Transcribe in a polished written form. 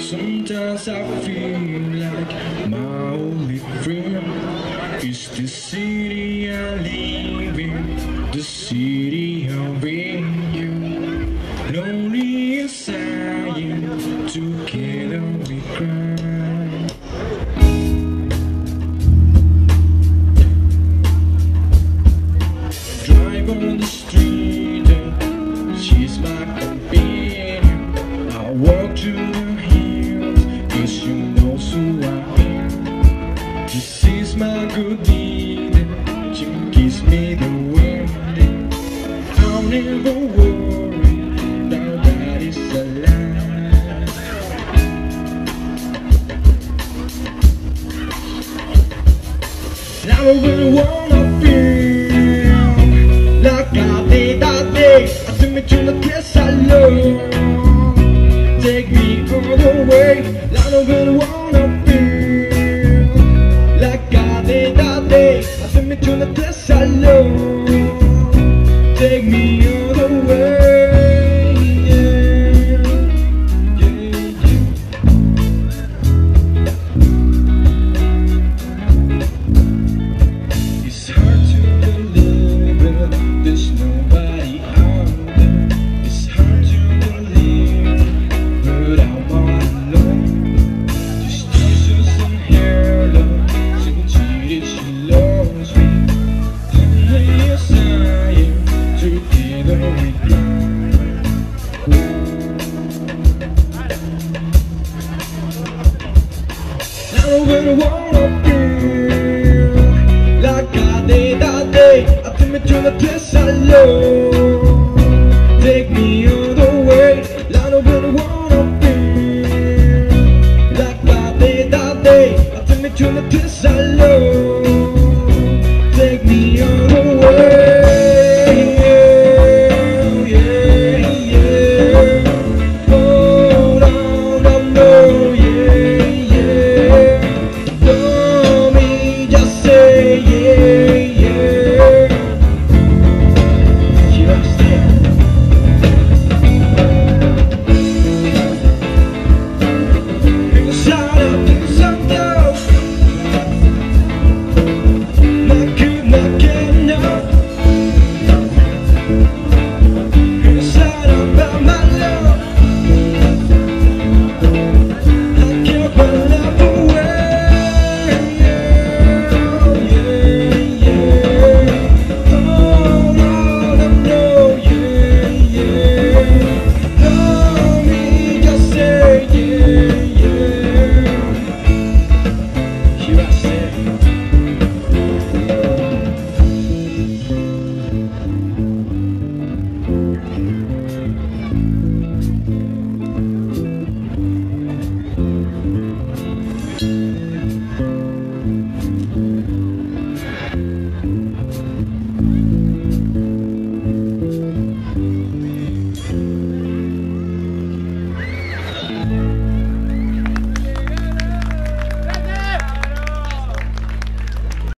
Sometimes I feel like my only friend is the city I live in, the city of you. Lonely as I am, together we cry. Drive on the street and she's my companion. I walk to the hills, cause she knows who I am. She sees my good deed, she gives me the wind. I'll never worry, now that is a lie. Now I really wanna feel like I did that day. I took me to the place I love. Take me all the way. I don't really wanna feel like I did that day. I took me to the place I love. Take me all the way. Yeah, yeah, yeah. It's hard to believe it. There's nobody out there. It's hard to believe, but I'm all alone. Just Jesus and her love. She cheated, she loves me. Yes, I am. Together we cry. I don't really wanna feel like I did that day. I took me to the place I love. Take me all the way. I don't really wanna feel like I did that day. I took me to the place I love.